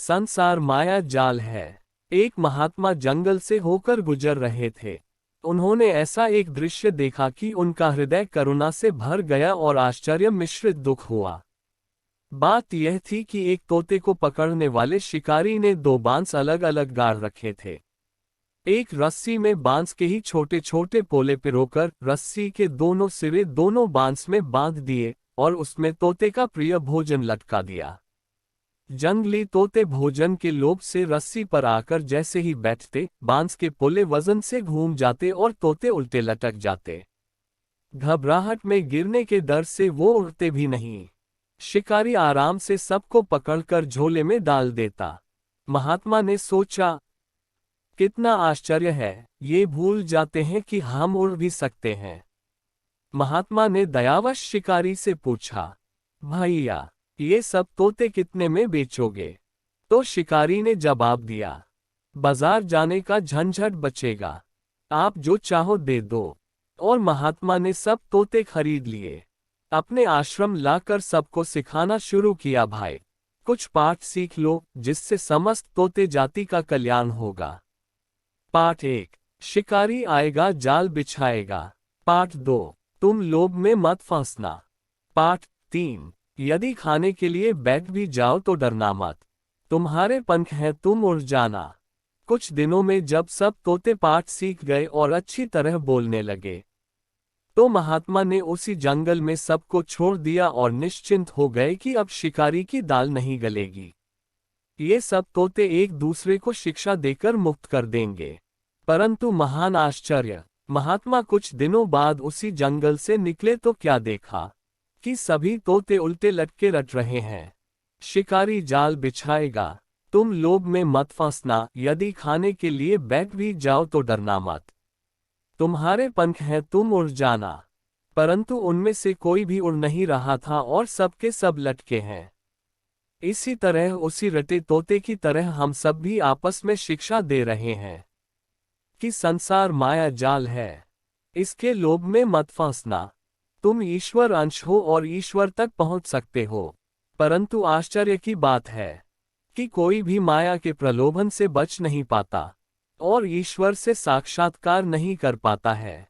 संसार माया जाल है। एक महात्मा जंगल से होकर गुजर रहे थे। उन्होंने ऐसा एक दृश्य देखा कि उनका हृदय करुणा से भर गया और आश्चर्य मिश्रित दुख हुआ। बात यह थी कि एक तोते को पकड़ने वाले शिकारी ने दो बांस अलग अलग गाड़ रखे थे। एक रस्सी में बांस के ही छोटे छोटे पोले पिरोकर रस्सी के दोनों सिरे दोनों बांस में बांध दिए और उसमें तोते का प्रिय भोजन लटका दिया। जंगली तोते भोजन के लोभ से रस्सी पर आकर जैसे ही बैठते, बांस के पोले वजन से घूम जाते और तोते उल्टे लटक जाते। घबराहट में गिरने के डर से वो उड़ते भी नहीं। शिकारी आराम से सबको पकड़कर झोले में डाल देता। महात्मा ने सोचा, कितना आश्चर्य है, ये भूल जाते हैं कि हम उड़ भी सकते हैं। महात्मा ने दयावश शिकारी से पूछा, भैया, ये सब तोते कितने में बेचोगे? तो शिकारी ने जवाब दिया, बाजार जाने का झंझट बचेगा, आप जो चाहो दे दो। और महात्मा ने सब तोते खरीद लिए। अपने आश्रम लाकर सबको सिखाना शुरू किया, भाई, कुछ पाठ सीख लो जिससे समस्त तोते जाति का कल्याण होगा। पाठ 1, शिकारी आएगा जाल बिछाएगा। पाठ 2, तुम लोभ में मत फंसना। पाठ 3, यदि खाने के लिए बैठ भी जाओ तो डरना मत, तुम्हारे पंख हैं, तुम उड़ जाना। कुछ दिनों में जब सब तोते पाठ सीख गए और अच्छी तरह बोलने लगे, तो महात्मा ने उसी जंगल में सबको छोड़ दिया और निश्चिंत हो गए कि अब शिकारी की दाल नहीं गलेगी। ये सब तोते एक दूसरे को शिक्षा देकर मुक्त कर देंगे। परंतु महान आश्चर्य, महात्मा कुछ दिनों बाद उसी जंगल से निकले तो क्या देखा कि सभी तोते उल्टे लटके रट रहे हैं। शिकारी जाल बिछाएगा, तुम लोभ में मत फंसना, यदि खाने के लिए बैठ भी जाओ तो डरना मत, तुम्हारे पंख हैं, तुम उड़ जाना। परंतु उनमें से कोई भी उड़ नहीं रहा था और सबके सब लटके हैं। इसी तरह उसी रटे तोते की तरह हम सब भी आपस में शिक्षा दे रहे हैं कि संसार माया जाल है, इसके लोभ में मत फंसना। तुम ईश्वर अंश हो और ईश्वर तक पहुंच सकते हो। परंतु आश्चर्य की बात है कि कोई भी माया के प्रलोभन से बच नहीं पाता और ईश्वर से साक्षात्कार नहीं कर पाता है।